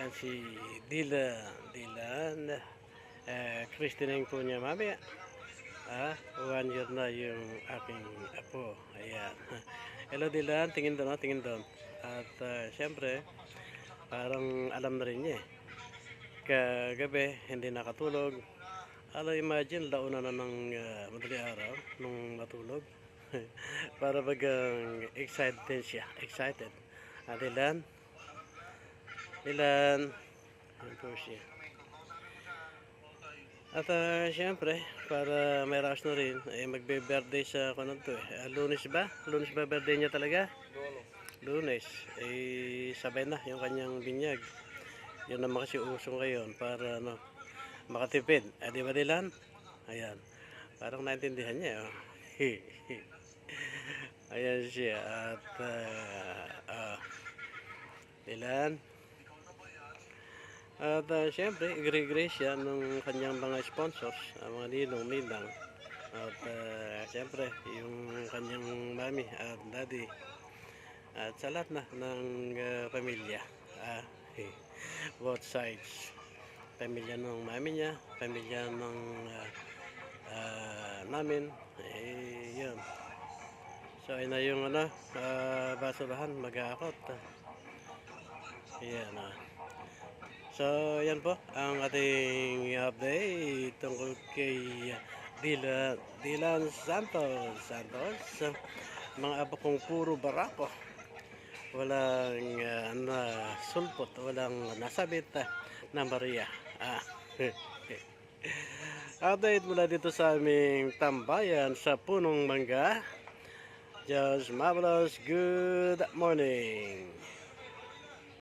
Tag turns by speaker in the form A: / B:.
A: Yan si Dylan. Christening po niya mamaya. 1 year na yung aking apo. Ayan. Hello Dylan, tingin doon, tingin doon. At syempre, parang alam na rin niya eh. Kagabi, hindi nakatulog. Imagine, launa na ng madali araw nung matulog. Para bagang excited din siya. Excited. Dylan. Dylan. Yan po siya. At syempre, para may rush na rin, magbe-birthday sa kanon to eh. Lunes ba? Lunes ba birthday niya talaga? Lunes. Sabay na yung kanyang binyag. Yun naman kasi uso ngayon para makatipid. Di ba Dylan? Ayan. Parang naintindihan niya. Oh. Ayan siya. At Dylan. At syempre, agree siya ng kanyang mga sponsors, mga ninong-ninang. At syempre, yung kanyang mami at daddy. At sa lahat na ng pamilya. Both sides. Pamilya ng mami niya, pamilya ng namin. Yun. So, ayun na yung basurahan, mag-aakot. Ayan So, yan po ang ating update tungkol kay Dylan Santos. Mga apo kong puro barako. Walang sulpot, walang nasabit na Maria. Update mula dito sa aming tambayan sa Punong Mangga. Just marvelous good morning.